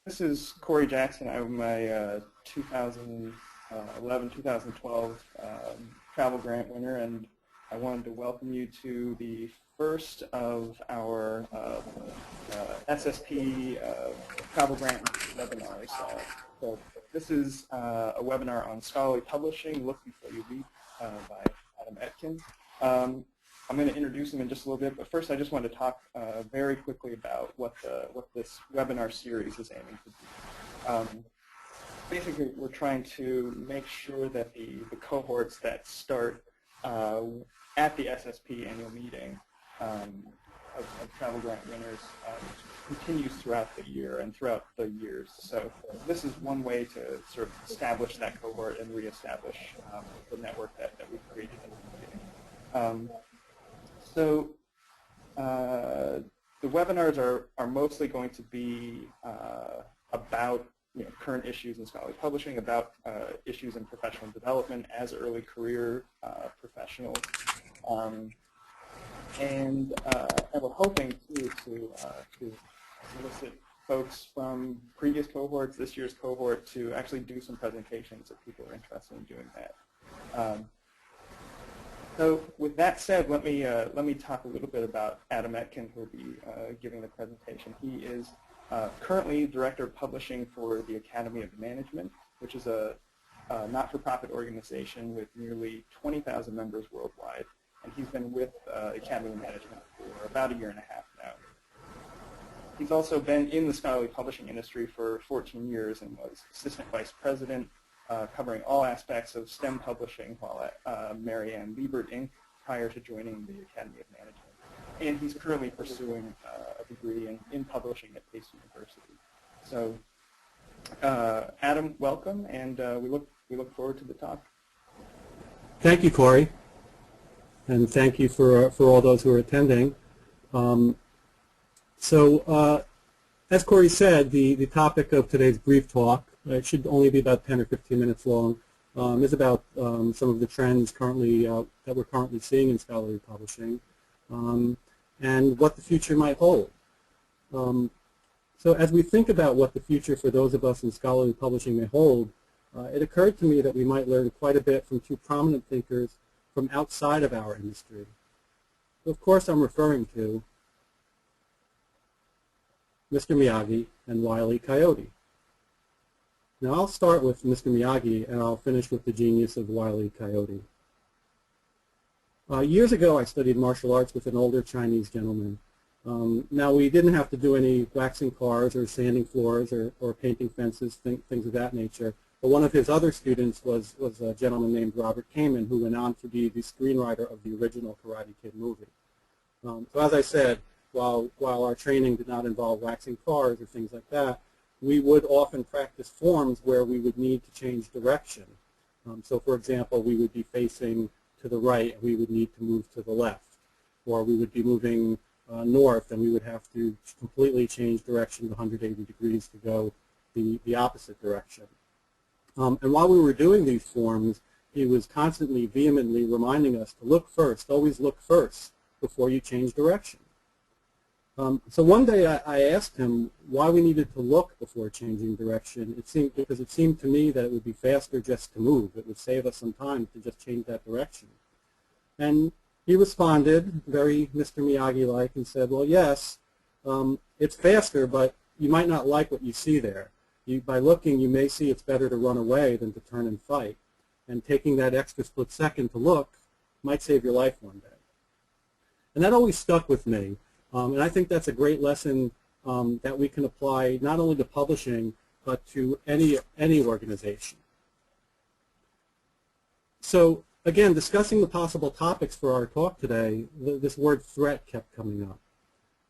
This is Corey Jackson. I'm a 2011-2012 travel grant winner, and I wanted to welcome you to the first of our SSP travel grant webinars. So this is a webinar on scholarly publishing, Look Before You Leap, by Adam Etkin. I'm going to introduce him in just a little bit, but first I just want to talk very quickly about what this webinar series is aiming to do. Basically, we're trying to make sure that the cohorts that start at the SSP annual meeting of travel grant winners continues throughout the year and throughout the years. So this is one way to sort of establish that cohort and reestablish the network that we've created in the beginning. So the webinars are mostly going to be about current issues in scholarly publishing, about issues in professional development as early career professionals, and we're hoping to solicit folks from previous cohorts, this year's cohort, to actually do some presentations if people are interested in doing that. So with that said, let me talk a little bit about Adam Etkin, who will be giving the presentation. He is currently Director of Publishing for the Academy of Management, which is a not-for-profit organization with nearly 20,000 members worldwide. And he's been with the Academy of Management for about a year and a half now. He's also been in the scholarly publishing industry for 14 years and was Assistant Vice President covering all aspects of STEM publishing while at Marianne Liebert, Inc. prior to joining the Academy of Management. And he's currently pursuing a degree in publishing at Pace University. So, Adam, welcome, and we look forward to the talk. Thank you, Corey, and thank you for all those who are attending. As Corey said, the topic of today's brief talk, it should only be about 10 or 15 minutes long, is about some of the trends currently that we're currently seeing in scholarly publishing, and what the future might hold. So as we think about what the future for those of us in scholarly publishing may hold, it occurred to me that we might learn quite a bit from two prominent thinkers from outside of our industry. So of course I'm referring to Mr. Miyagi and Wile Coyote. Now I'll start with Mr. Miyagi and I'll finish with the genius of Wile Coyote. Years ago I studied martial arts with an older Chinese gentleman. Now we didn't have to do any waxing cars or sanding floors or painting fences, things of that nature. But one of his other students was a gentleman named Robert Kamen, who went on to be the screenwriter of the original Karate Kid movie. So as I said, while our training did not involve waxing cars or things like that, we would often practice forms where we would need to change direction. So for example, we would be facing to the right and we would need to move to the left. Or we would be moving north and we would have to completely change direction 180 degrees to go the opposite direction. And while we were doing these forms, he was constantly, vehemently reminding us to look first, always look first before you change direction. So one day I asked him why we needed to look before changing direction. Because it seemed to me that it would be faster just to move. It would save us some time to just change that direction. And he responded, very Mr. Miyagi-like, and said, well, yes, it's faster, but you might not like what you see there. By looking, you may see it's better to run away than to turn and fight. And taking that extra split second to look might save your life one day. And that always stuck with me. And I think that's a great lesson that we can apply not only to publishing, but to any organization. So again, discussing the possible topics for our talk today, this word threat kept coming up.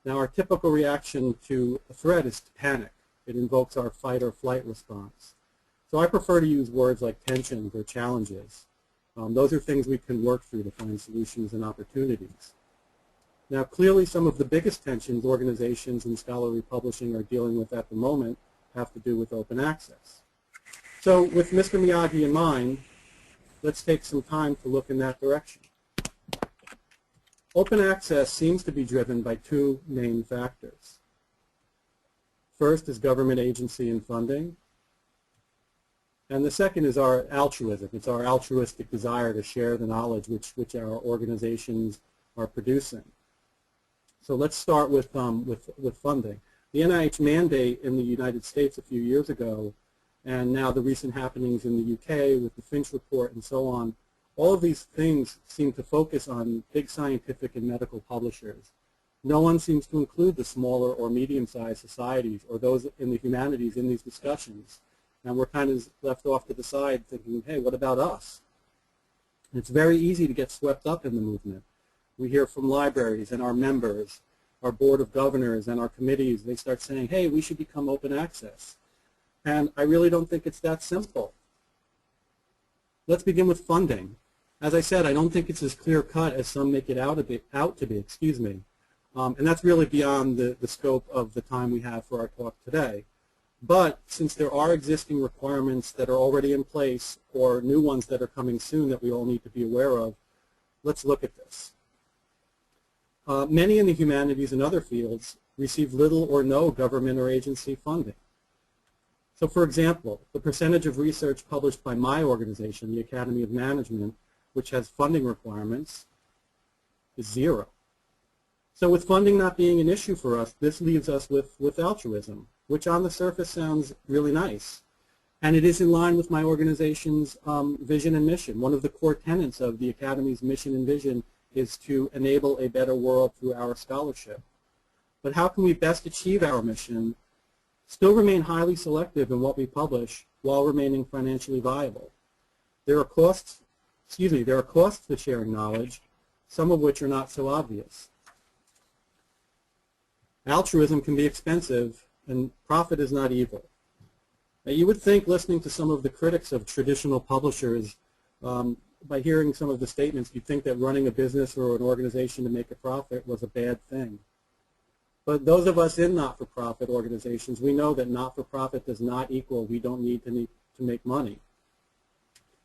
Now our typical reaction to a threat is to panic. It invokes our fight or flight response. So I prefer to use words like tensions or challenges. Those are things we can work through to find solutions and opportunities. Now, clearly, some of the biggest tensions organizations in scholarly publishing are dealing with at the moment have to do with open access. So with Mr. Miyagi in mind, let's take some time to look in that direction. Open access seems to be driven by two main factors. First is government agency and funding. And the second is our altruism. It's our altruistic desire to share the knowledge which our organizations are producing. So let's start with funding. The NIH mandate in the United States a few years ago, and now the recent happenings in the UK with the Finch report and so on, all of these things seem to focus on big scientific and medical publishers. No one seems to include the smaller or medium-sized societies or those in the humanities in these discussions. And we're kind of left off to the side thinking, hey, what about us? And it's very easy to get swept up in the movement. We hear from libraries and our members, our board of governors and our committees. They start saying, hey, we should become open access. And I really don't think it's that simple. Let's begin with funding. As I said, I don't think it's as clear-cut as some make it out to be, excuse me. And that's really beyond the scope of the time we have for our talk today. But since there are existing requirements that are already in place or new ones that are coming soon that we all need to be aware of, let's look at this. Many in the humanities and other fields receive little or no government or agency funding. So for example, the percentage of research published by my organization, the Academy of Management, which has funding requirements, is 0. So with funding not being an issue for us, this leaves us with altruism, which on the surface sounds really nice. And it is in line with my organization's vision and mission. One of the core tenets of the Academy's mission and vision is to enable a better world through our scholarship. But how can we best achieve our mission, still remain highly selective in what we publish while remaining financially viable? There are costs to sharing knowledge, some of which are not so obvious. Altruism can be expensive, and profit is not evil. Now, you would think, listening to some of the critics of traditional publishers, by hearing some of the statements, you'd think that running a business or an organization to make a profit was a bad thing. But those of us in not-for-profit organizations, we know that not-for-profit does not equal we don't need to make money.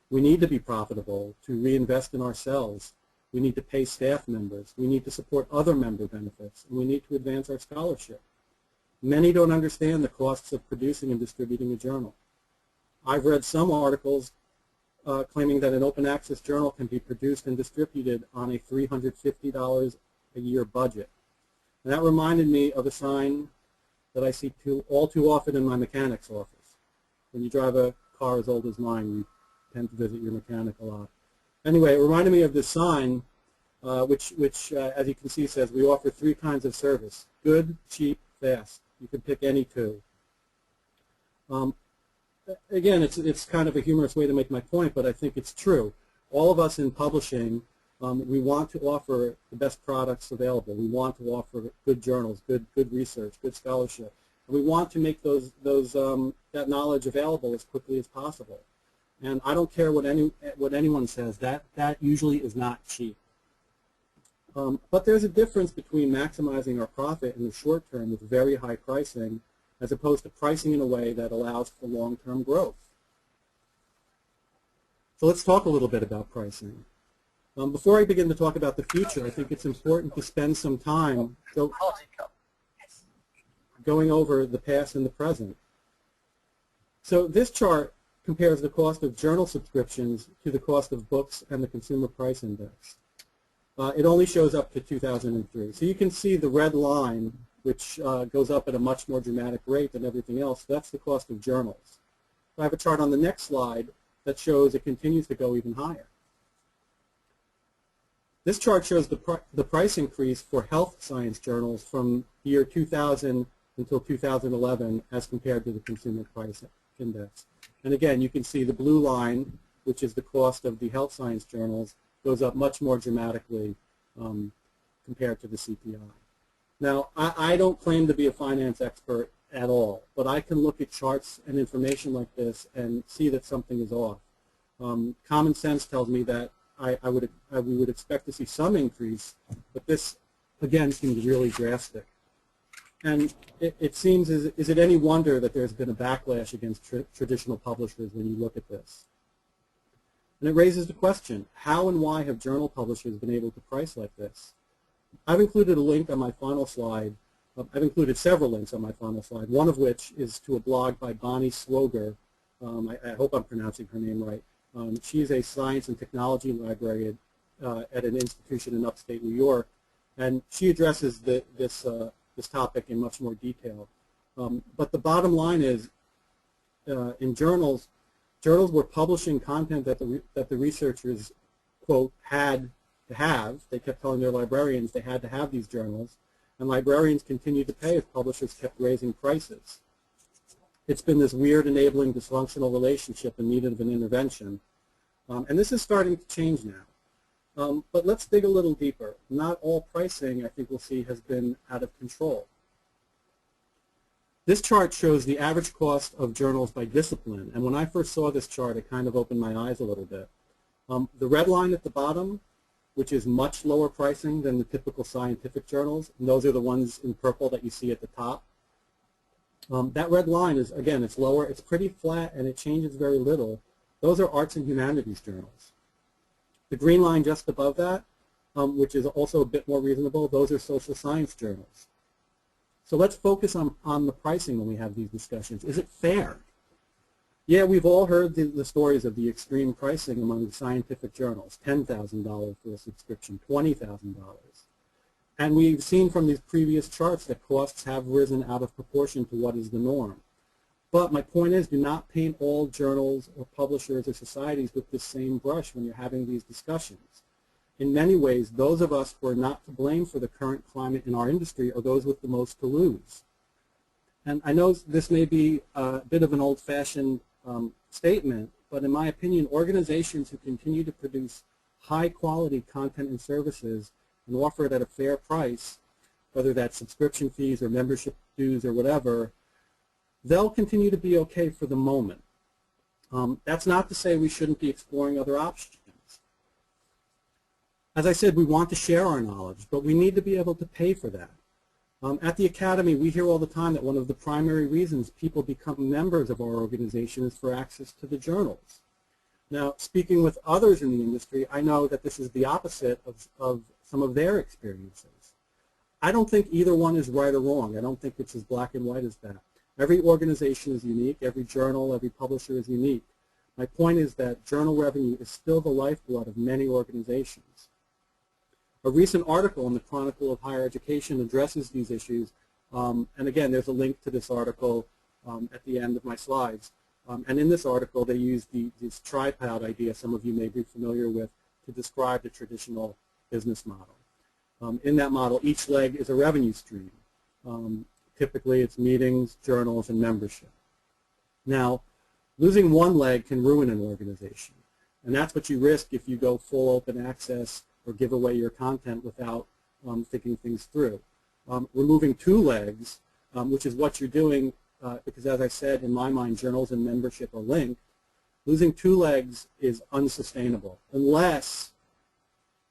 We need to be profitable to reinvest in ourselves. We need to pay staff members. We need to support other member benefits. And we need to advance our scholarship. Many don't understand the costs of producing and distributing a journal. I've read some articles claiming that an open access journal can be produced and distributed on a $350 a year budget. And that reminded me of a sign that I see all too often in my mechanic's office. When you drive a car as old as mine, you tend to visit your mechanic a lot. Anyway, it reminded me of this sign, which as you can see, says we offer 3 kinds of service: good, cheap, fast. You can pick any 2. Again, it's kind of a humorous way to make my point, but I think it's true. All of us in publishing, we want to offer the best products available. We want to offer good journals, good research, good scholarship. And we want to make that knowledge available as quickly as possible. And I don't care what anyone says, that usually is not cheap. But there's a difference between maximizing our profit in the short term with very high pricing as opposed to pricing in a way that allows for long-term growth. So let's talk a little bit about pricing. Before I begin to talk about the future, I think it's important to spend some time going over the past and the present. So this chart compares the cost of journal subscriptions to the cost of books and the Consumer Price Index. It only shows up to 2003. So you can see the red line, which goes up at a much more dramatic rate than everything else. That's the cost of journals. I have a chart on the next slide that shows it continues to go even higher. This chart shows the price increase for health science journals from year 2000 until 2011 as compared to the Consumer Price Index. And again, you can see the blue line, which is the cost of the health science journals, goes up much more dramatically compared to the CPI. Now, I don't claim to be a finance expert at all, but I can look at charts and information like this and see that something is off. Common sense tells me that we would expect to see some increase, but this, again, seems really drastic. And it seems, is it any wonder that there's been a backlash against traditional publishers when you look at this? And it raises the question, how and why have journal publishers been able to price like this? I've included a link on my final slide I've included several links on my final slide, one of which is to a blog by Bonnie Swoger. I hope I'm pronouncing her name right. She is a science and technology librarian at an institution in upstate New York, and she addresses this topic in much more detail. But the bottom line is, in journals were publishing content that the researchers, quote, had to have. They kept telling their librarians they had to have these journals, and librarians continued to pay as publishers kept raising prices. It's been this weird, enabling, dysfunctional relationship in need of an intervention, and this is starting to change now. But let's dig a little deeper. Not all pricing, I think we'll see, has been out of control. This chart shows the average cost of journals by discipline, and when I first saw this chart, it kind of opened my eyes a little bit. The red line at the bottom, which is much lower pricing than the typical scientific journals, and those are the ones in purple that you see at the top. That red line is, again, it's lower, it's pretty flat, and it changes very little. Those are arts and humanities journals. The green line just above that, which is also a bit more reasonable, those are social science journals. So let's focus on the pricing when we have these discussions. Is it fair? Yeah, we've all heard the stories of the extreme pricing among the scientific journals, $10,000 for a subscription, $20,000. And we've seen from these previous charts that costs have risen out of proportion to what is the norm. But my point is, do not paint all journals or publishers or societies with the same brush when you're having these discussions. In many ways, those of us who are not to blame for the current climate in our industry are those with the most to lose. And I know this may be a bit of an old-fashioned statement, but in my opinion, organizations who continue to produce high-quality content and services and offer it at a fair price, whether that's subscription fees or membership dues or whatever, they'll continue to be okay for the moment. That's not to say we shouldn't be exploring other options. As I said, we want to share our knowledge, but we need to be able to pay for that. At the Academy, we hear all the time that one of the primary reasons people become members of our organization is for access to the journals. Now, speaking with others in the industry, I know that this is the opposite of some of their experiences. I don't think either one is right or wrong. I don't think it's as black and white as that. Every organization is unique. Every journal, every publisher is unique. My point is that journal revenue is still the lifeblood of many organizations. A recent article in the Chronicle of Higher Education addresses these issues, and again, there's a link to this article at the end of my slides. And in this article, they use this tripod idea some of you may be familiar with to describe the traditional business model. In that model, each leg is a revenue stream. Typically, it's meetings, journals, and membership. Now, losing one leg can ruin an organization, and that's what you risk if you go full open access or give away your content without thinking things through. Removing two legs, which is what you're doing, because as I said, in my mind, journals and membership are linked, losing two legs is unsustainable unless,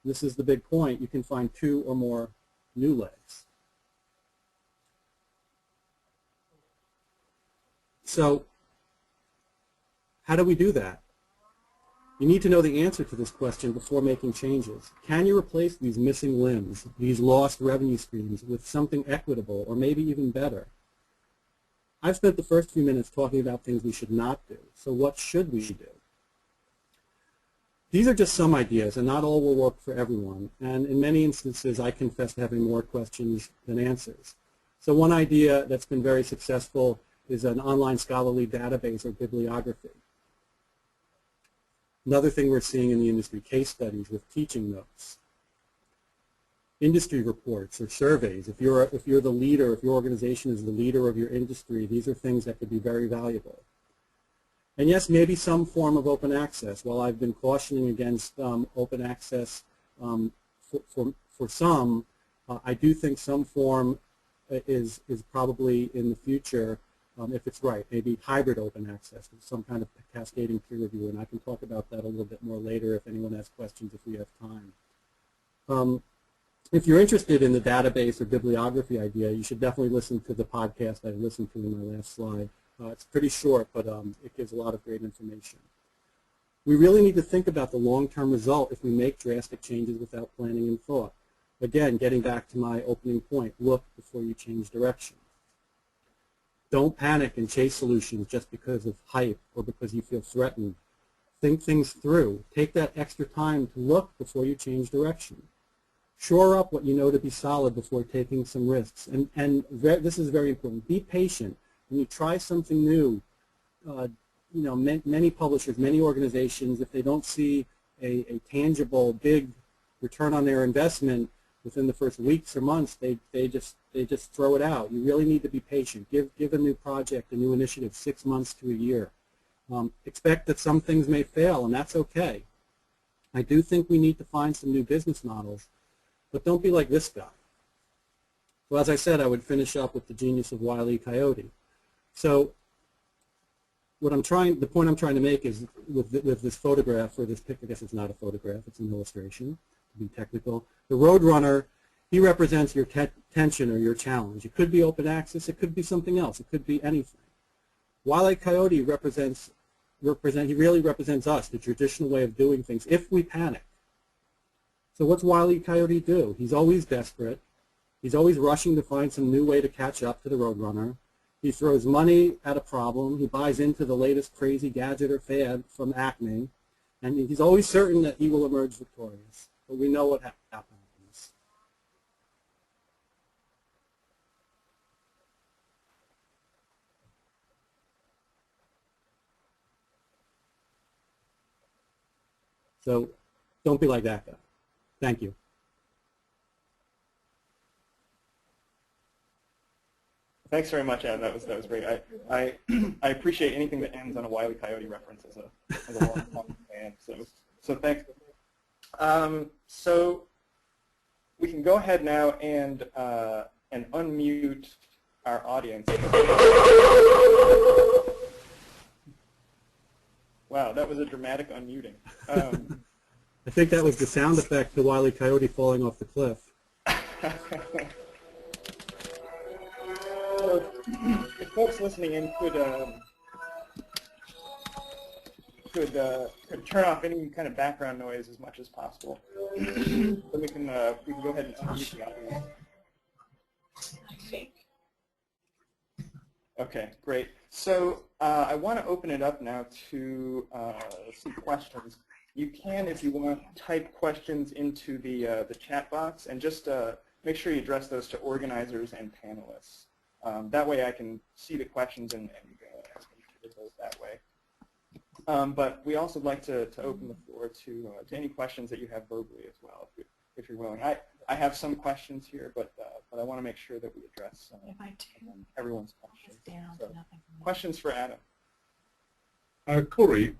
this is the big point, you can find two or more new legs. So how do we do that? You need to know the answer to this question before making changes. Can you replace these missing limbs, these lost revenue streams, with something equitable or maybe even better? I've spent the first few minutes talking about things we should not do. So what should we do? These are just some ideas, and not all will work for everyone. And in many instances, I confess to having more questions than answers. So one idea that's been very successful is an online scholarly database or bibliography. Another thing we're seeing in the industry, case studies with teaching notes, industry reports or surveys. If you're the leader, if your organization is the leader of your industry, these are things that could be very valuable. And yes, maybe some form of open access. While I've been cautioning against open access for some, I do think some form is probably in the future. If it's right, maybe hybrid open access with some kind of cascading peer review, and I can talk about that a little bit more later if anyone has questions if we have time. If you're interested in the database or bibliography idea, you should definitely listen to the podcast I listened to in my last slide. It's pretty short, but it gives a lot of great information. We really need to think about the long-term result if we make drastic changes without planning and thought. Again, getting back to my opening point, look before you change direction. Don't panic and chase solutions just because of hype or because you feel threatened. Think things through. Take that extra time to look before you change direction. Shore up what you know to be solid before taking some risks. And this is very important. Be patient. When you try something new, many publishers, many organizations, if they don't see a tangible, big return on their investment within the first weeks or months, they just throw it out. You really need to be patient. Give a new project, a new initiative 6 months to a year. Expect that some things may fail, and that's okay. I do think we need to find some new business models, but don't be like this guy. Well, as I said, I would finish up with the genius of Wile E. Coyote. So the point I'm trying to make is with this photograph, or this picture, I guess it's not a photograph, it's an illustration, to be technical. The Roadrunner, he represents your tension or your challenge. It could be open access, it could be something else, it could be anything. Wile E. Coyote he really represents us, the traditional way of doing things, if we panic. So what's Wile E. Coyote do? He's always desperate. He's always rushing to find some new way to catch up to the Roadrunner. He throws money at a problem. He buys into the latest crazy gadget or fad from Acme. And he's always certain that he will emerge victorious. But we know what happens. So don't be like that guy. Thank you. Thanks very much, Adam. That was great. I appreciate anything that ends on a Wile E. Coyote reference as a long fan. So thanks. So we can go ahead now and unmute our audience. Wow, that was a dramatic unmuting. I think that was the sound effect to Wile E. Coyote falling off the cliff. So if folks listening in could turn off any kind of background noise as much as possible, then we can go ahead and unmute the audience. Okay, great. So I want to open it up now to some questions. You can, if you want, type questions into the chat box, and just make sure you address those to organizers and panelists. That way I can see the questions and ask those that way. But we also like to open the floor to any questions that you have verbally as well, if you're willing. I have some questions here, but I want to make sure that we address everyone's questions. So, questions for Adam. Corey,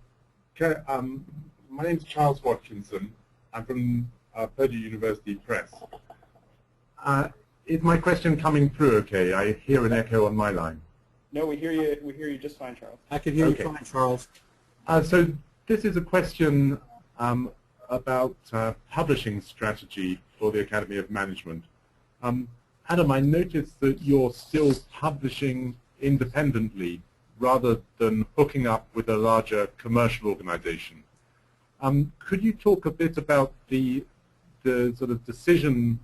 my name's Charles Watkinson. I'm from Purdue University Press. Is my question coming through okay? I hear an echo on my line. No, we hear you just fine, Charles. I can hear you fine, Charles. So this is a question about publishing strategy for the Academy of Management. Adam, I noticed that you're still publishing independently rather than hooking up with a larger commercial organization. Could you talk a bit about the sort of decision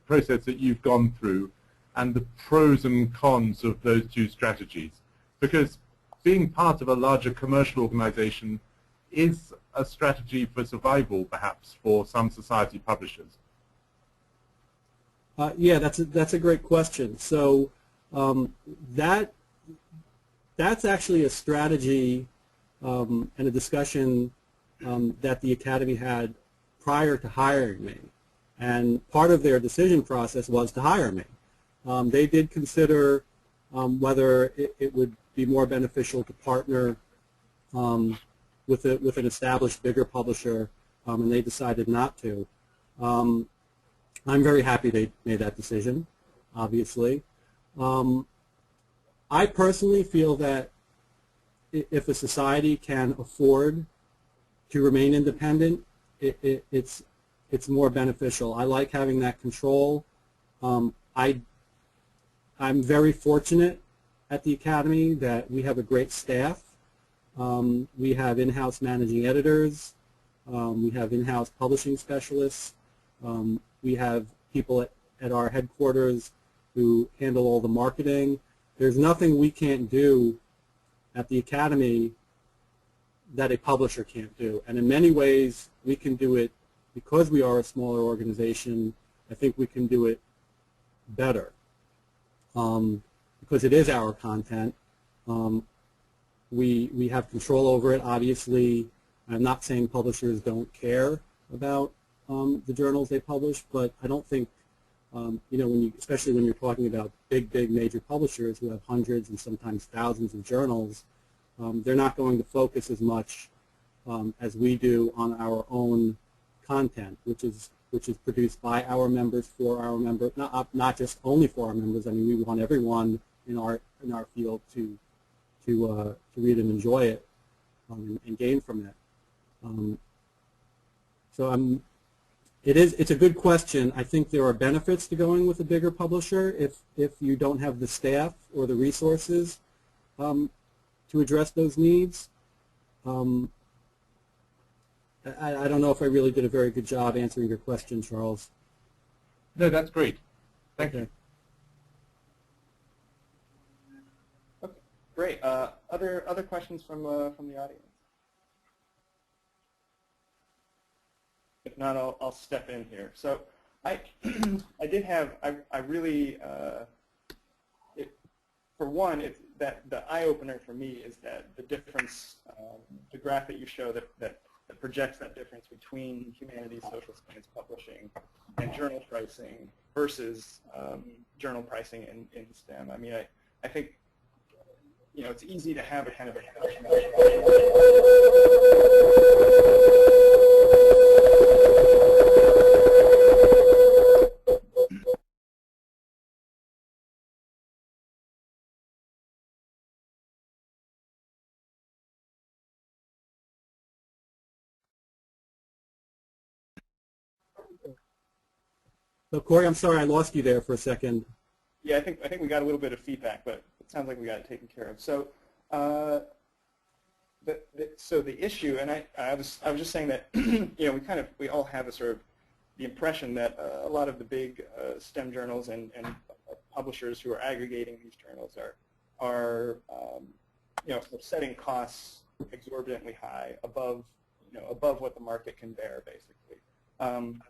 process that you've gone through and the pros and cons of those two strategies? Because being part of a larger commercial organization is a strategy for survival, perhaps, for some society publishers. Yeah, that's a great question. So that's actually a strategy and a discussion that the Academy had prior to hiring me. And part of their decision process was to hire me. They did consider whether it would be more beneficial to partner with an established, bigger publisher, and they decided not to. I'm very happy they made that decision, obviously. I personally feel that if a society can afford to remain independent, it's more beneficial. I like having that control. I'm very fortunate at the Academy that we have a great staff. We have in-house managing editors. We have in-house publishing specialists. We have people at our headquarters who handle all the marketing. There's nothing we can't do at the Academy that a publisher can't do. And in many ways, we can do it because we are a smaller organization. I think we can do it better because it is our content. We have control over it. Obviously, I'm not saying publishers don't care about the journals they publish, but I don't think, especially when you're talking about big major publishers who have hundreds and sometimes thousands of journals, they're not going to focus as much as we do on our own content, which is produced by our members for our members, not just only for our members. I mean, we want everyone in our field to read and enjoy it and gain from it. It's a good question. I think there are benefits to going with a bigger publisher if you don't have the staff or the resources to address those needs. I don't know if I really did a very good job answering your question, Charles. No, that's great. Thank you. Okay, great. Other questions from the audience? If not, I'll step in here. So I did have, I really, for one, that the eye-opener for me is that the difference, the graph that you show that projects that difference between humanities, social science publishing, and journal pricing versus journal pricing in STEM. I mean, I think, it's easy to have a kind of a So Corey, I'm sorry I lost you there for a second. Yeah, I think we got a little bit of feedback, but it sounds like we got it taken care of. So, so the issue, and I was just saying that we all have a sort of the impression that a lot of the big STEM journals and publishers who are aggregating these journals are setting costs exorbitantly high above what the market can bear, basically.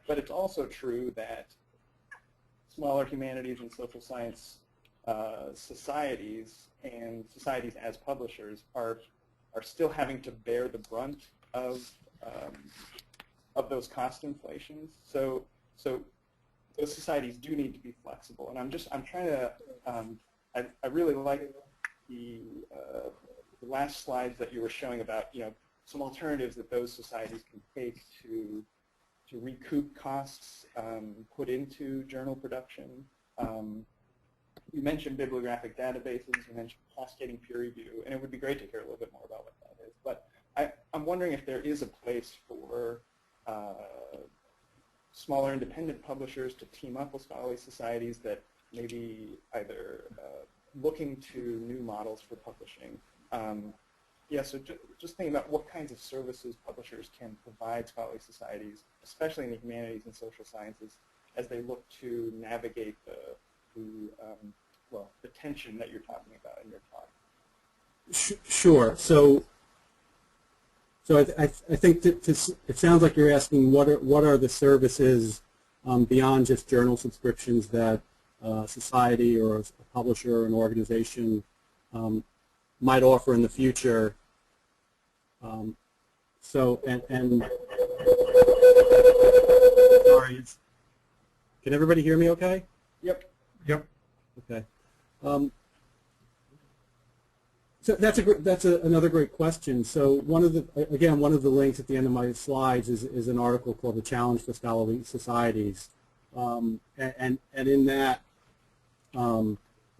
But it's also true that smaller humanities and social science societies and societies as publishers are still having to bear the brunt of those cost inflations. So those societies do need to be flexible. And I'm trying to I really like the last slides that you were showing about some alternatives that those societies can take to recoup costs put into journal production. You mentioned bibliographic databases, you mentioned cascading peer review, and it would be great to hear a little bit more about what that is. But I'm wondering if there is a place for smaller independent publishers to team up with scholarly societies that maybe either looking to new models for publishing. So just thinking about what kinds of services publishers can provide scholarly societies, especially in the humanities and social sciences, as they look to navigate the tension that you're talking about in your talk. Sure. So I think it sounds like you're asking what are the services beyond just journal subscriptions that a society or a publisher or an organization might offer in the future. Sorry, can everybody hear me okay? Yep. Yep. Okay. So that's another great question. So one of the links at the end of my slides is an article called "The Challenge for Scholarly Societies," and in that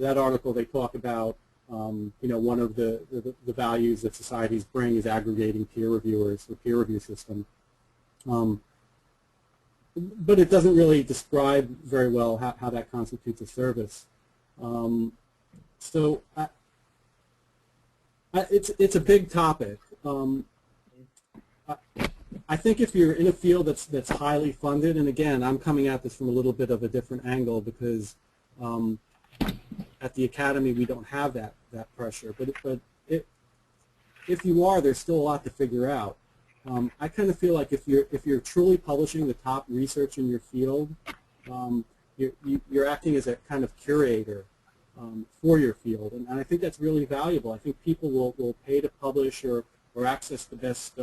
article they talk about one of the values that societies bring is aggregating peer reviewers, the peer review system. But it doesn't really describe very well how that constitutes a service. So it's a big topic. I think if you're in a field that's highly funded, and again, I'm coming at this from a little bit of a different angle because at the academy we don't have that pressure. But if you are, there's still a lot to figure out. I kind of feel like if you're truly publishing the top research in your field, you're acting as a kind of curator for your field, and I think that's really valuable. I think people will pay to publish or access the best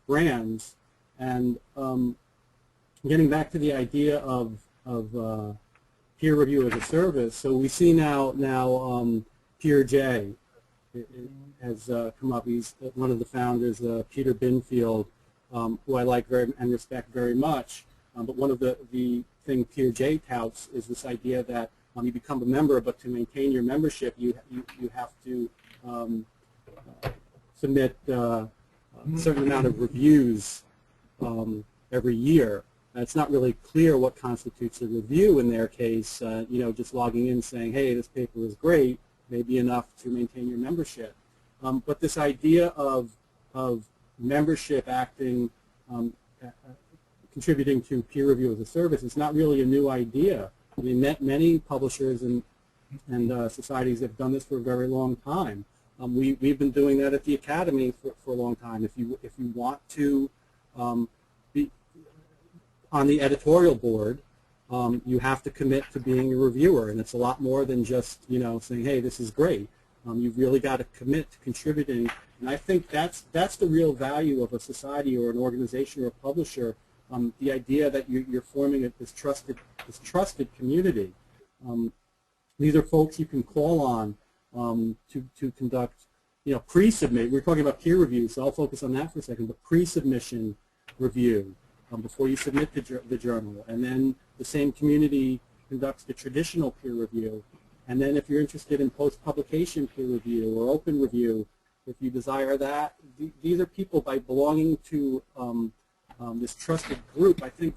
brands. And getting back to the idea of peer review as a service, so we see now Peer J has come up. He's one of the founders, Peter Binfield, who I like and respect very much. But one of the thing Peer J touts is this idea that you become a member, but to maintain your membership, you have to submit a certain amount of reviews every year. It's not really clear what constitutes a review in their case. Just logging in saying, hey, this paper is great, may be enough to maintain your membership. But this idea of membership acting, contributing to peer review as a service is not really a new idea. I mean, many publishers and societies have done this for a very long time. We've been doing that at the Academy for a long time. If you want to be on the editorial board, you have to commit to being a reviewer, and it's a lot more than just saying, hey, this is great. You've really got to commit to contributing, and I think that's the real value of a society or an organization or a publisher. The idea that you're forming this trusted community. These are folks you can call on to conduct, pre-submit. We're talking about peer review, so I'll focus on that for a second. But pre-submission review before you submit the journal, and then the same community conducts the traditional peer review. And then if you're interested in post-publication peer review or open review, if you desire that, these are people by belonging to this trusted group. I think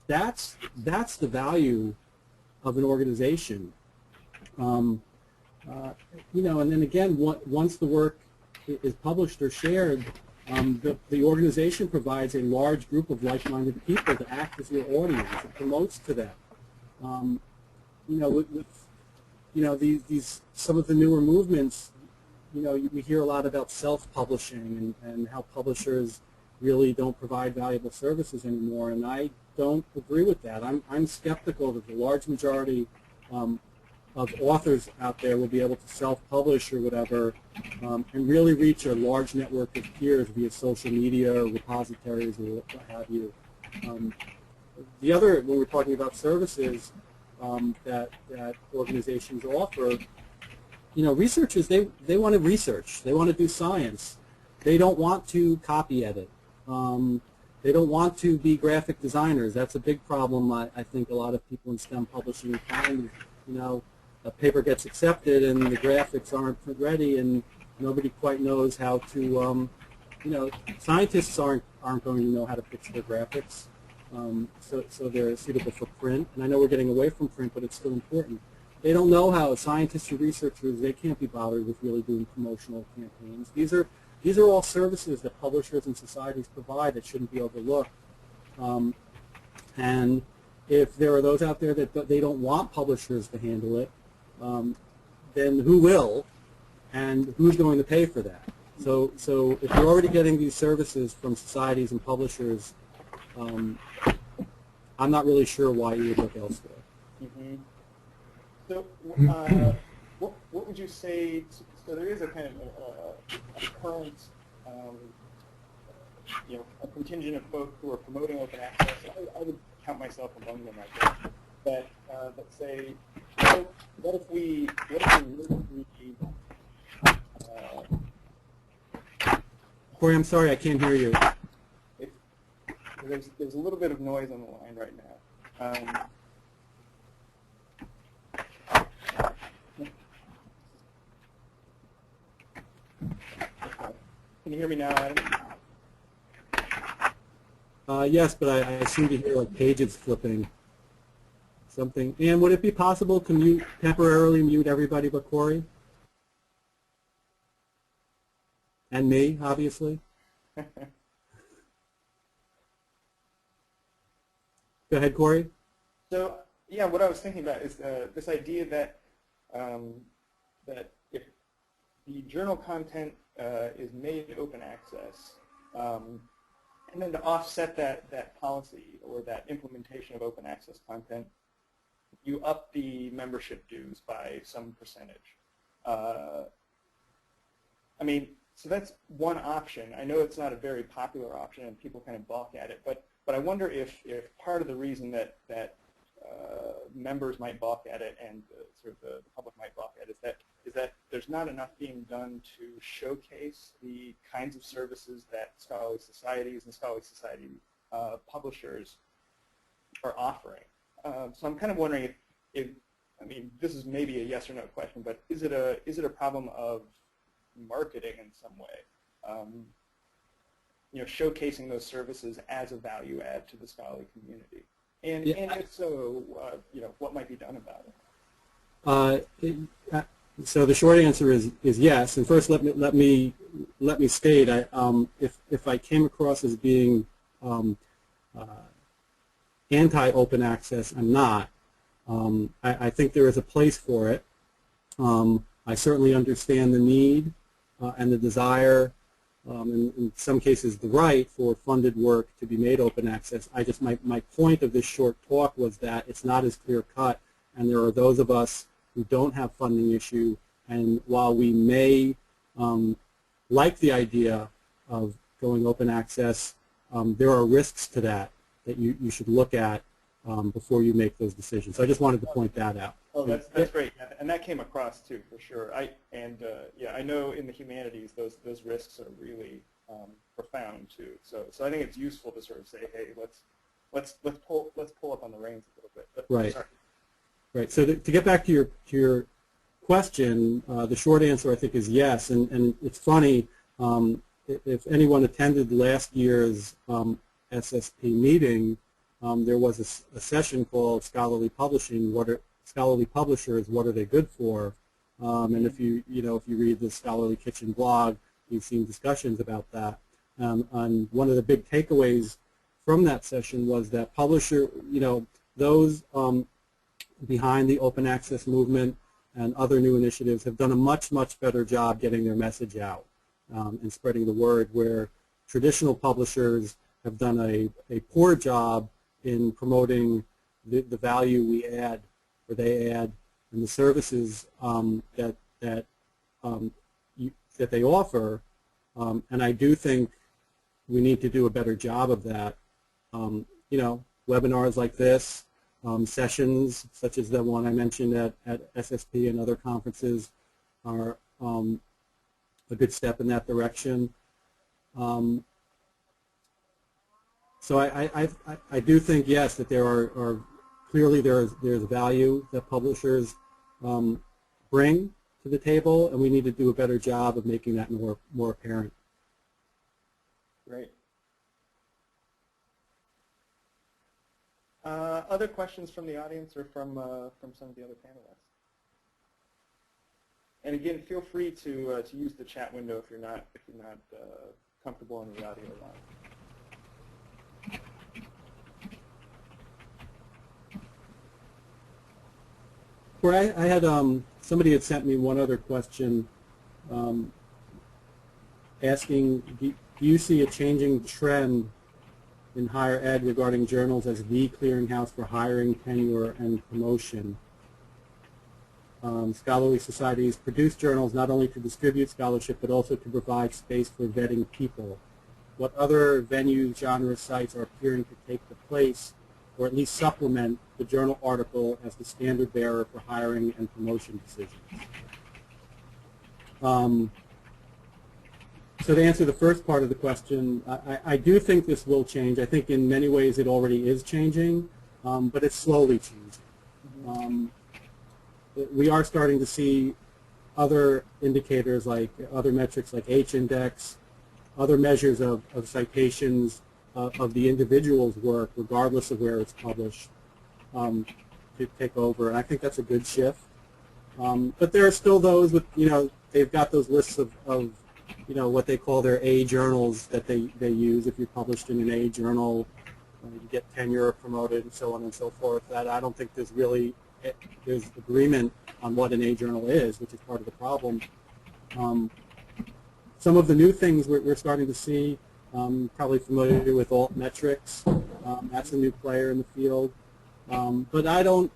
that's the value of an organization. And then again, once the work is published or shared, the organization provides a large group of like-minded people to act as your audience. It promotes to them. These some of the newer movements. We hear a lot about self-publishing and how publishers really don't provide valuable services anymore, and I don't agree with that. I'm skeptical that the large majority of authors out there will be able to self-publish or whatever and really reach a large network of peers via social media or repositories or what have you. The other, when we're talking about services that organizations offer, researchers, they want to research. They want to do science. They don't want to copy edit. They don't want to be graphic designers. That's a big problem I think a lot of people in STEM publishing find. A paper gets accepted and the graphics aren't ready and nobody quite knows how to, scientists aren't going to know how to fix their graphics. So they're suitable for print. And I know we're getting away from print, but it's still important. They don't know how scientists and researchers, they can't be bothered with really doing promotional campaigns. These are all services that publishers and societies provide that shouldn't be overlooked. And if there are those out there that they don't want publishers to handle it, then who will, and who's going to pay for that? So if you're already getting these services from societies and publishers, I'm not really sure why you would look elsewhere. Mm-hmm. So what would you say, so there is a kind of a current, a contingent of folks who are promoting open access. I would count myself among them, I guess. But let's say, what if we Corey, I'm sorry, I can't hear you. There's a little bit of noise on the line right now. Can you hear me now, Adam? Yes, but I seem to hear like pages flipping. Something. And would it be possible to temporarily mute everybody but Corey? And me, obviously. Go ahead, Corey. So yeah, what I was thinking about is this idea that that if the journal content is made open access, and then to offset that policy or that implementation of open access content, you up the membership dues by some percentage. I mean, so that's one option. I know it's not a very popular option and people kind of balk at it, but I wonder if part of the reason that members might balk at it and sort of the public might balk at it is that there's not enough being done to showcase the kinds of services that scholarly societies and scholarly society publishers are offering. So I'm kind of wondering if I mean, this is maybe a yes or no question, but is it a problem of marketing in some way? You know, showcasing those services as a value add to the scholarly community, and if so, you know, what might be done about it? So the short answer is yes. And first, let me state, if I came across as being anti-open access, I'm not. I think there is a place for it. I certainly understand the need and the desire, in some cases the right, for funded work to be made open access. My point of this short talk was that it's not as clear cut, and there are those of us who don't have funding issue, and while we may like the idea of going open access, there are risks to that you should look at before you make those decisions. So I just wanted to point that out. Oh, that's great, and that came across too, for sure. Yeah, I know in the humanities those risks are really profound too. So I think it's useful to sort of say, hey, let's pull up on the reins a little bit. But, right. Sorry. Right. So to get back to your question, the short answer I think is yes. And it's funny, if anyone attended last year's SSP meeting, there was a session called Scholarly Publishing. Scholarly publishers, what are they good for? And if you read the Scholarly Kitchen blog, you've seen discussions about that. And one of the big takeaways from that session was that those behind the open access movement and other new initiatives have done a much, much better job getting their message out and spreading the word, where traditional publishers have done a poor job in promoting the value we add, or they add, and the services that they offer. And I do think we need to do a better job of that. Webinars like this, sessions such as the one I mentioned at SSP and other conferences are a good step in that direction. So I do think, yes, that there are clearly there's value that publishers bring to the table, and we need to do a better job of making that more apparent. Great. Other questions from the audience or from some of the other panelists? And again, feel free to use the chat window if you're not comfortable on the audio line. Where I had somebody had sent me one other question, asking, do you see a changing trend in higher ed regarding journals as the clearinghouse for hiring, tenure, and promotion? Scholarly societies produce journals not only to distribute scholarship, but also to provide space for vetting people. What other venues, genres, sites are appearing to take the place, or at least supplement, the journal article as the standard bearer for hiring and promotion decisions? So to answer the first part of the question, I do think this will change. I think in many ways it already is changing, but it's slowly changing. We are starting to see other indicators, like other metrics like H-index, other measures of citations of the individual's work, regardless of where it's published, to take over. And I think that's a good shift. But there are still those with, they've got those lists of what they call their A journals that they use. If you're published in an A journal, you get tenure promoted and so on and so forth. That I don't think there's agreement on what an A journal is, which is part of the problem. Some of the new things we're starting to see, probably familiar with altmetrics. That's a new player in the field. But I don't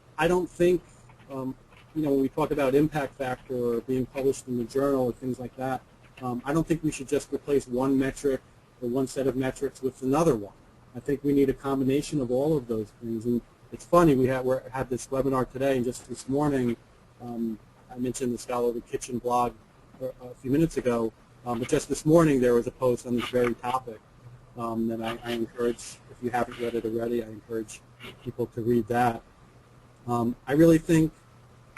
think, when we talk about impact factor or being published in the journal or things like that, I don't think we should just replace one metric or one set of metrics with another one. I think we need a combination of all of those things. And it's funny, we had this webinar today, and just this morning, I mentioned the Scholarly Kitchen blog a few minutes ago, but just this morning there was a post on this very topic that I encourage, if you haven't read it already, I encourage people to read that. I really think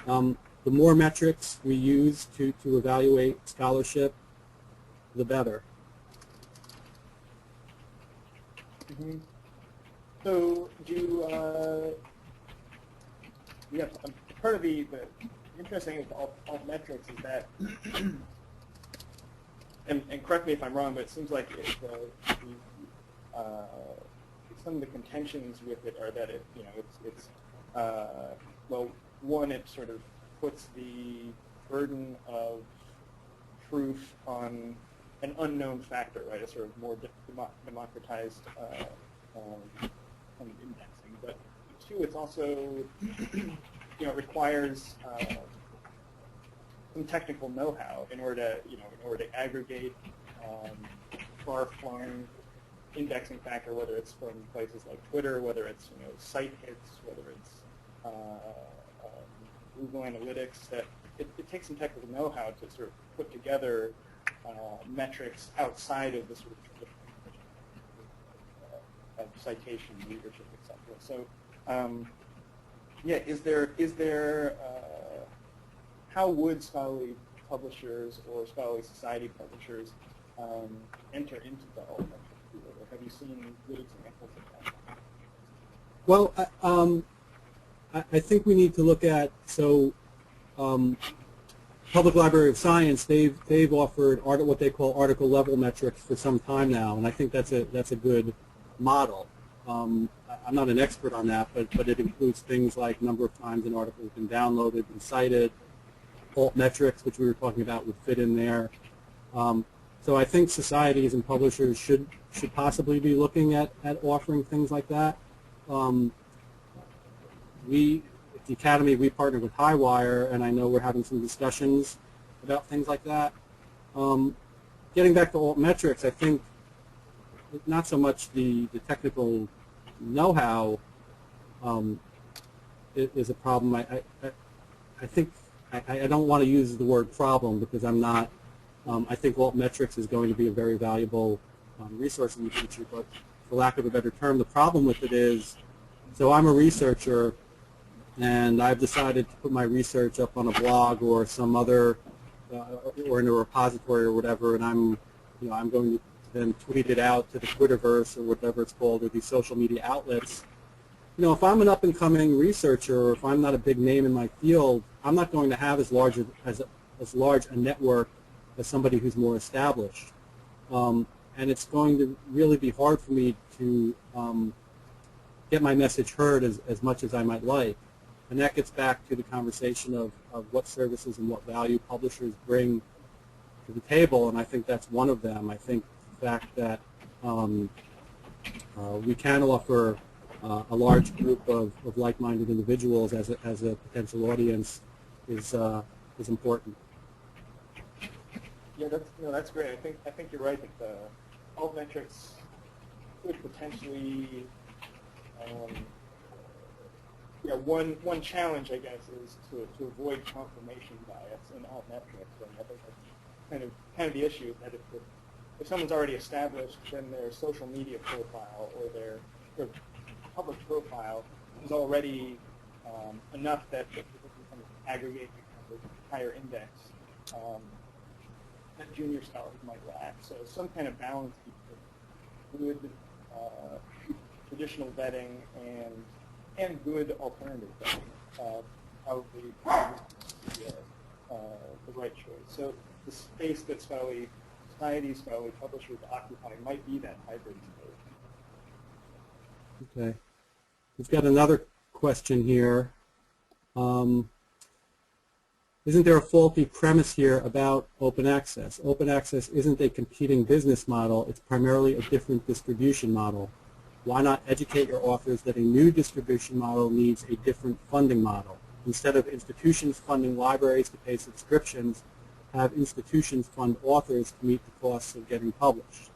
the more metrics we use to evaluate scholarship, the better. Mm-hmm. So part of the interesting thing with altmetrics is that, and correct me if I'm wrong, but it seems like some of the contentions with it are that well, one, it sort of puts the burden of proof on an unknown factor, right? A sort of more democratized kind of indexing. But two, it's also it requires some technical know-how in order to aggregate far-flung indexing factor, whether it's from places like Twitter, whether it's site hits, whether it's Google Analytics. That it takes some technical know-how to sort of put together metrics outside of the sort of citation, readership, etc. So, yeah, is there how would scholarly publishers or scholarly society publishers enter into the altmetric field? Or have you seen good examples of that? Well, I think we need to look at, Public Library of Science, they've offered what they call article level metrics for some time now, and I think that's a good model. I'm not an expert on that, but it includes things like number of times an article has been downloaded and cited. Altmetrics, which we were talking about, would fit in there. So I think societies and publishers should possibly be looking at offering things like that. At the Academy, we partnered with Highwire, and I know we're having some discussions about things like that. Getting back to altmetrics, I think not so much the technical know-how is a problem. I think I don't want to use the word problem because I'm not. I think altmetrics is going to be a very valuable resource in the future, but for lack of a better term, the problem with it is, so I'm a researcher, and I've decided to put my research up on a blog or some other, or in a repository or whatever, and I'm going to then tweet it out to the Twitterverse or whatever it's called, or these social media outlets. If I'm an up-and-coming researcher, or if I'm not a big name in my field, I'm not going to have as large a network as somebody who's more established, and it's going to really be hard for me to get my message heard as much as I might like. And that gets back to the conversation of what services and what value publishers bring to the table, and I think that's one of them. I think the fact that we can offer a large group of like-minded individuals as a potential audience is important. Yeah, that's great. I think you're right that the altmetrics could potentially. One challenge, I guess, is to avoid confirmation bias in altmetrics, and I think that's kind of the issue. That if someone's already established, then their social media profile or their public profile is already enough that people can kind of aggregate a higher index that junior scholars might lack. So some kind of balance between good traditional vetting and good alternative vetting probably the right choice. So the space that scholarly societies, scholarly publishers occupy might be that hybrid space. Okay. We've got another question here. Isn't there a faulty premise here about open access? Open access isn't a competing business model. It's primarily a different distribution model. Why not educate your authors that a new distribution model needs a different funding model? Instead of institutions funding libraries to pay subscriptions, have institutions fund authors to meet the costs of getting published.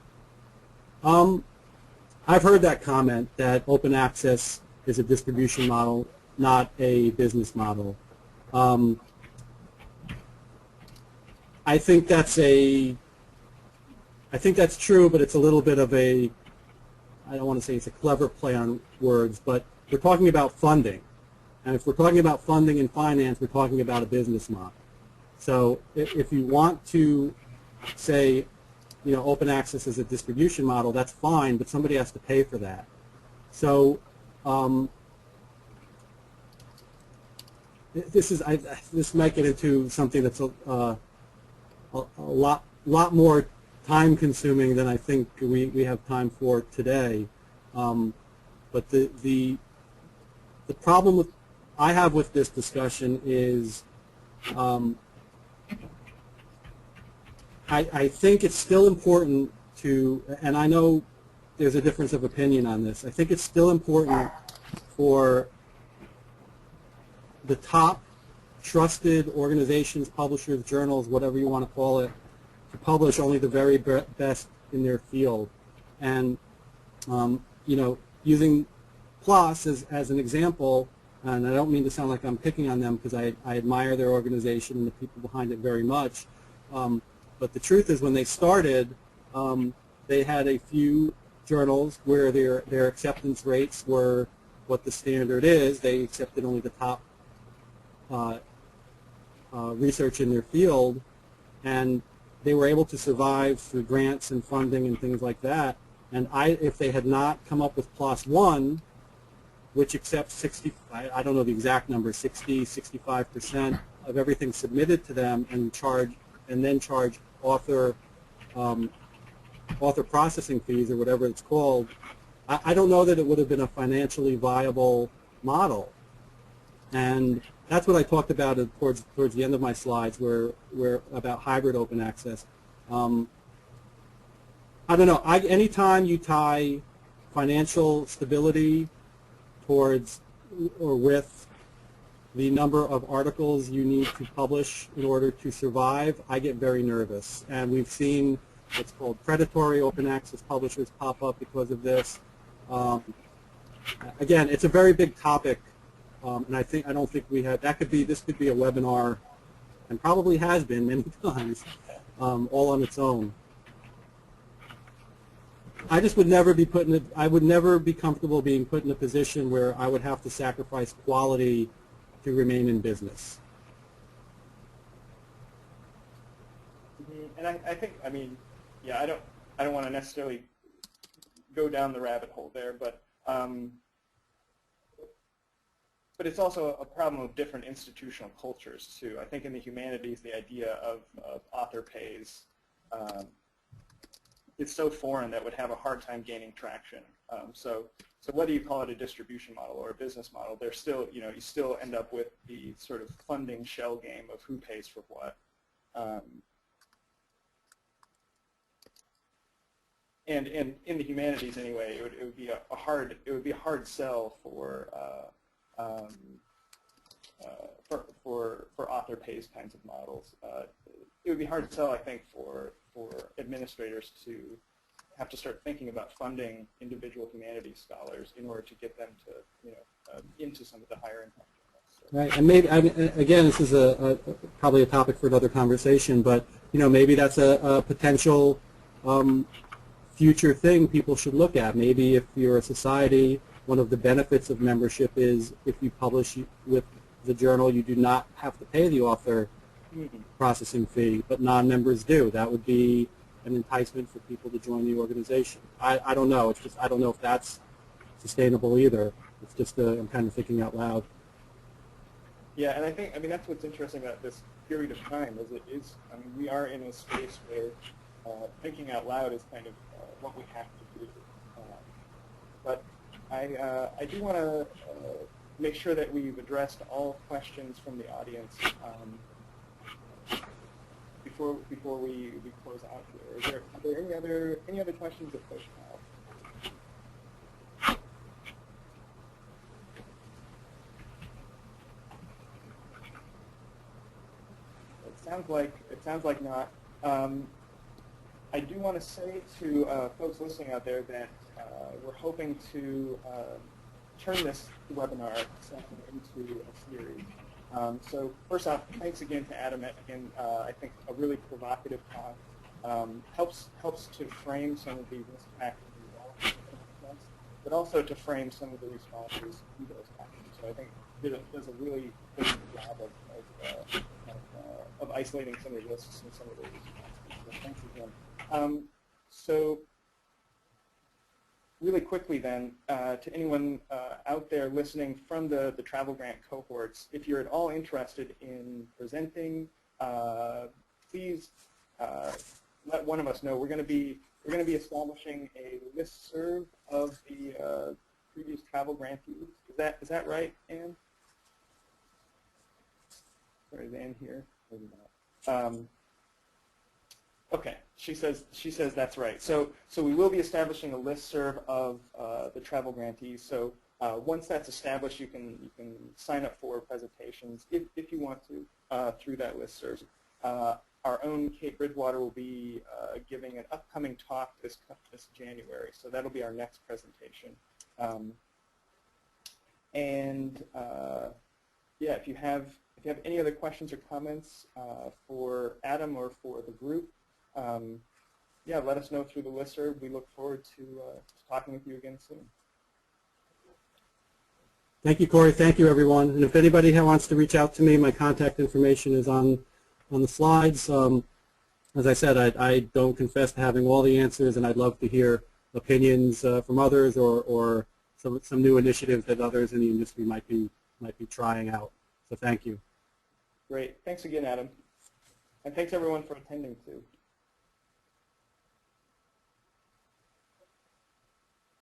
I've heard that comment that open access is a distribution model, not a business model. I think that's true, but it's a little bit of a, I don't want to say it's a clever play on words, but we're talking about funding. And if we're talking about funding and finance, we're talking about a business model. So if you want to say, open access is a distribution model, that's fine, but somebody has to pay for that. So this might get into something that's a lot more time-consuming than I think we have time for today. But the problem I have with this discussion is I think it's still important to, and I know there's a difference of opinion on this, I think it's still important for the top trusted organizations, publishers, journals, whatever you want to call it, to publish only the very best in their field. And, using PLOS as an example, and I don't mean to sound like I'm picking on them because I admire their organization and the people behind it very much, but the truth is when they started, they had a few journals where their acceptance rates were what the standard is. They accepted only the top research in their field, and they were able to survive through grants and funding and things like that. And if they had not come up with PLOS One, which accepts I don't know the exact number, 65% of everything submitted to them, and then charge author processing fees or whatever it's called, I don't know that it would have been a financially viable model. And that's what I talked about towards the end of my slides, where about hybrid open access. I don't know. Anytime you tie financial stability towards or with the number of articles you need to publish in order to survive, I get very nervous. And we've seen what's called predatory open access publishers pop up because of this. Again, it's a very big topic. And I don't think we have, this could be a webinar, and probably has been many times, all on its own. I just would never be I would never be comfortable being put in a position where I would have to sacrifice quality to remain in business. And I think, yeah, I don't want to necessarily go down the rabbit hole there, but it's also a problem of different institutional cultures too. I think in the humanities, the idea of author pays is so foreign that would have a hard time gaining traction. So whether you call it a distribution model or a business model, there's still, you still end up with the sort of funding shell game of who pays for what. And in the humanities anyway, it would be a hard sell for author pays kinds of models. It would be hard to sell, I think, for administrators to have to start thinking about funding individual humanities scholars in order to get them to, into some of the higher income journals. So. Right, and maybe again, this is probably a topic for another conversation, but maybe that's a potential future thing people should look at. Maybe if you're a society, one of the benefits of membership is if you publish with the journal, you do not have to pay the author processing fee, but non-members do. That would be an enticement for people to join the organization. I don't know. It's just I don't know if that's sustainable either. It's just I'm kind of thinking out loud. Yeah, and I think that's what's interesting about this period of time is we are in a space where thinking out loud is kind of what we have to do. But I do want to make sure that we've addressed all questions from the audience before we close out here. Are there any other questions that folks have? It sounds like not. I do want to say to folks listening out there that we're hoping to turn this webinar session into a series. So first off, thanks again to Adam. Again, I think a really provocative talk helps to frame some of the risk factors involved, but also to frame some of the responses to those factors. So I think it does a really good job of isolating some of the risks and some of the responses. So thanks again. So really quickly then, to anyone out there listening from the travel grant cohorts, if you're at all interested in presenting, please let one of us know. We're going to be establishing a listserv of the previous travel grantees. Is that right, Anne? Sorry, is Anne here? Maybe not. Okay, she says that's right. So we will be establishing a listserv of the travel grantees. So once that's established, you can sign up for presentations if you want to through that listserv. Our own Kate Bridgewater will be giving an upcoming talk this January. So that'll be our next presentation. Yeah, if you have any other questions or comments for Adam or for the group, yeah, let us know through the listserv. We look forward to talking with you again soon. Thank you, Corey. Thank you, everyone. And if anybody wants to reach out to me, my contact information is on the slides. As I said, I don't confess to having all the answers, and I'd love to hear opinions from others or some new initiatives that others in the industry might be trying out. So thank you. Great. Thanks again, Adam. And thanks, everyone, for attending, too.